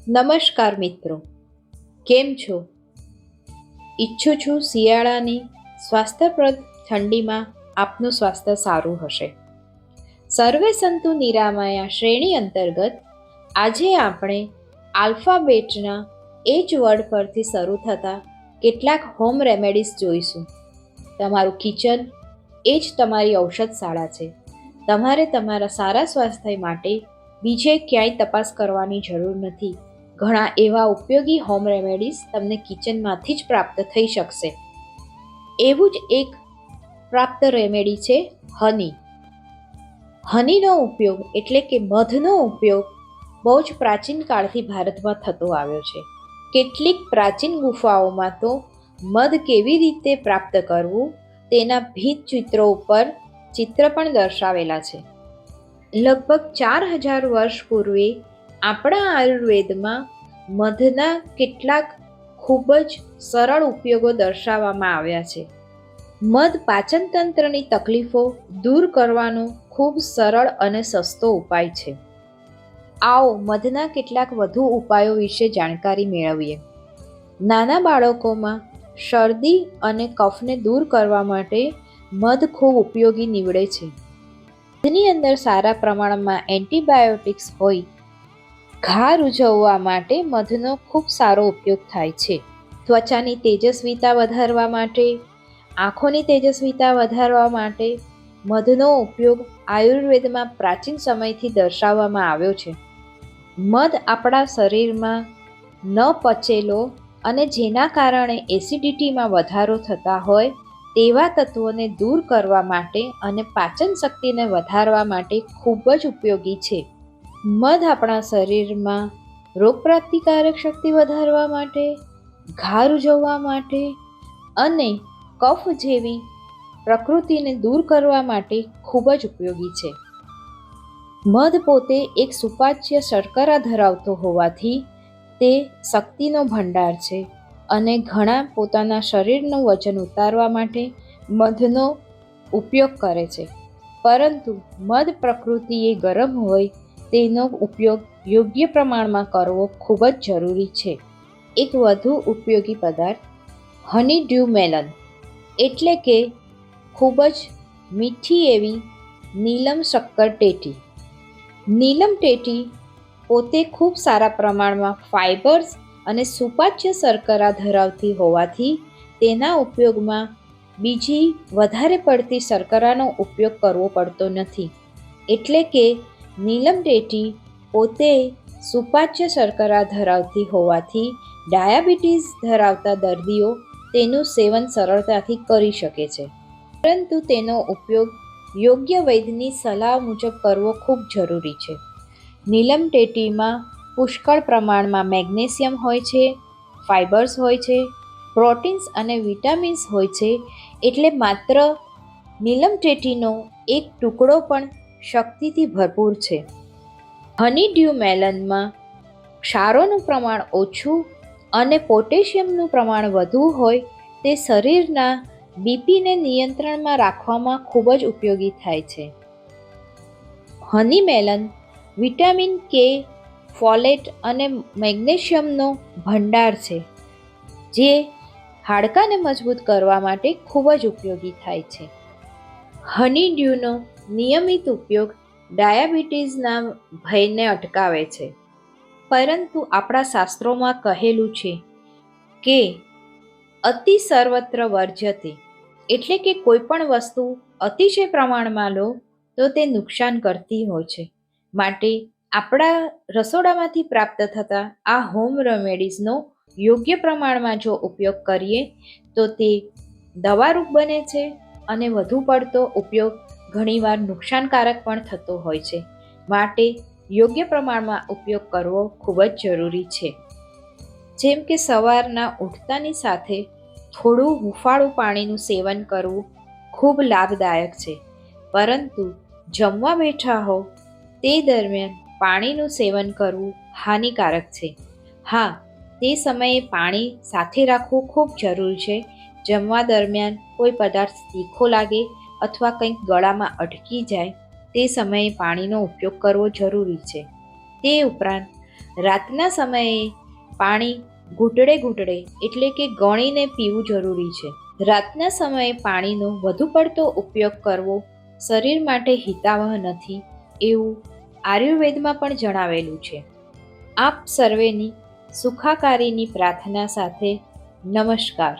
નમસ્કાર મિત્રો, કેમ છો? ઈચ્છું છું શિયાળાની સ્વાસ્થ્યપ્રદ ઠંડીમાં આપનું સ્વાસ્થ્ય સારું હશે. સર્વે સંતુ નિરામયા શ્રેણી અંતર્ગત આજે આપણે આલ્ફાબેટના એચ વર્ડ પરથી શરૂ થતા કેટલાક હોમ રેમેડીઝ જોઈશું. તમારું કિચન એ જ તમારી ઔષધશાળા છે. તમારે તમારા સારા સ્વાસ્થ્ય માટે બીજે ક્યાંય તપાસ કરવાની જરૂર નથી. ઘણા એવા ઉપયોગી હોમ રેમેડીઝ તમને કિચનમાંથી જ પ્રાપ્ત થઈ શકશે. એવું જ એક પ્રાપ્ત રેમેડી છે હની. હનીનો ઉપયોગ એટલે કે મધનો ઉપયોગ બહુ જ પ્રાચીન કાળથી ભારતમાં થતો આવ્યો છે. કેટલીક પ્રાચીન ગુફાઓમાં તો મધ કેવી રીતે પ્રાપ્ત કરવું તેના ભીંત ચિત્રો ઉપર ચિત્ર પણ દર્શાવેલા છે. લગભગ 4000 વર્ષ પૂર્વે આપણા આયુર્વેદમાં મધના કેટલાક ખૂબ જ સરળ ઉપયોગો દર્શાવવામાં આવ્યા છે. મધ પાચન તંત્રની તકલીફો દૂર કરવાનો ખૂબ સરળ અને સસ્તો ઉપાય છે. આવો મધના કેટલાક વધુ ઉપાયો વિશે જાણકારી મેળવીએ. નાના બાળકોમાં શરદી અને કફને દૂર કરવા માટે મધ ખૂબ ઉપયોગી નીવડે છે. મધની અંદર સારા પ્રમાણમાં એન્ટીબાયોટિક્સ હોય. ઘા રૂઝવવા માટે મધનો ખૂબ સારો ઉપયોગ થાય છે. ત્વચાની તેજસ્વીતા વધારવા માટે, આંખોની તેજસ્વીતા વધારવા માટે મધનો ઉપયોગ આયુર્વેદમાં પ્રાચીન સમયથી દર્શાવવામાં આવ્યો છે. મધ આપણા શરીરમાં ન પચેલો અને જેના કારણે એસિડિટીમાં વધારો થતા હોય તેવા તત્વોને દૂર કરવા માટે અને પાચન શક્તિને વધારવા માટે ખૂબ જ ઉપયોગી છે. મધ આપણા શરીરમાં રોગપ્રતિકારક શક્તિ વધારવા માટે, ઘા રૂઝવવા માટે અને કફ જેવી પ્રકૃતિને દૂર કરવા માટે ખૂબ જ ઉપયોગી છે. મધ પોતે એક સુપાચ્ય શર્કરા ધરાવતો હોવાથી તે શક્તિનો ભંડાર છે અને ઘણા પોતાના શરીરનું વજન ઉતારવા માટે મધનો ઉપયોગ કરે છે. પરંતુ મધ પ્રકૃતિએ ગરમ હોય તેનો ઉપયોગ યોગ્ય પ્રમાણમાં કરવો ખૂબ જ જરૂરી છે. એક વધુ ઉપયોગી પદાર્થ હની ડ્યુ મેલન એટલે કે ખૂબ જ મીઠી એવી નીલમ શક્કર ટેટી. નીલમ ટેટી પોતે ખૂબ સારા પ્રમાણમાં ફાઇબર્સ અને સુપાચ્ય શર્કરા ધરાવતી હોવાથી તેના ઉપયોગમાં બીજી વધારે પડતી શર્કરાનો ઉપયોગ કરવો પડતો નથી. એટલે કે નીલમ ટેટી પોતે સુપાચ્ય શર્કરા ધરાવતી હોવાથી ડાયાબિટીસ ધરાવતા દર્દીઓ તેનું સેવન સરળતાથી કરી શકે છે. પરંતુ તેનો ઉપયોગ યોગ્ય વૈદ્યની સલાહ મુજબ કરવો ખૂબ જરૂરી છે. નીલમ ટેટીમાં પુષ્કળ પ્રમાણમાં મેગ્નેશિયમ હોય છે, ફાઇબર્સ હોય છે, પ્રોટીન્સ અને વિટામિન્સ હોય છે. એટલે માત્ર નીલમ ટેટીનો એક ટુકડો પણ શક્તિથી ભરપૂર છે. હની ડ્યુ મેલનમાં ક્ષારોનું પ્રમાણ ઓછું અને પોટેશિયમનું પ્રમાણ વધુ હોય તે શરીરના બીપીને નિયંત્રણમાં રાખવામાં ખૂબ જ ઉપયોગી થાય છે. હની મેલન વિટામિન કે, ફોલેટ અને મેગ્નેશિયમનો ભંડાર છે જે હાડકાને મજબૂત કરવા માટે ખૂબ જ ઉપયોગી થાય છે. હની ડ્યુનો નિયમિત ઉપયોગ ડાયાબિટીસના ભયને અટકાવે છે. પરંતુ આપણા શાસ્ત્રોમાં કહેલું છે કે અતિ સર્વત્ર વર્જ્યતે એટલે કે કોઈ પણ વસ્તુ અતિશય પ્રમાણમાં લો તો તે નુકસાન કરતી હોય છે. માટે આપણા રસોડામાંથી પ્રાપ્ત થતા આ હોમ રેમેડીઝનો યોગ્ય પ્રમાણમાં જો ઉપયોગ કરીએ તો તે દવારૂપ બને છે અને વધુ પડતો ઉપયોગ ઘણીવાર નુકસાનકારક પણ થતો હોય છે. માટે યોગ્ય પ્રમાણમાં ઉપયોગ કરવો ખૂબ જ જરૂરી છે. જેમ કે સવારના ઉઠતાની સાથે થોડું હૂંફાળું પાણીનું સેવન કરવું ખૂબ લાભદાયક છે. પરંતુ જમવા બેઠા હો તે દરમિયાન પાણીનું સેવન કરવું હાનિકારક છે. હા, તે સમયે પાણી સાથે રાખવું ખૂબ જરૂરી છે. જમવા દરમિયાન કોઈ પદાર્થ તીખો લાગે અથવા કંઈક ગળામાં અટકી જાય તે સમયે પાણીનો ઉપયોગ કરવો જરૂરી છે. તે ઉપરાંત રાતના સમયે પાણી ઘૂંટડે ઘૂંટડે એટલે કે ગણીને પીવું જરૂરી છે. રાતના સમયે પાણીનો વધુ પડતો ઉપયોગ કરવો શરીર માટે હિતાવહ નથી એવું આયુર્વેદમાં પણ જણાવેલું છે. આપ સર્વેની સુખાકારીની પ્રાર્થના સાથે નમસ્કાર.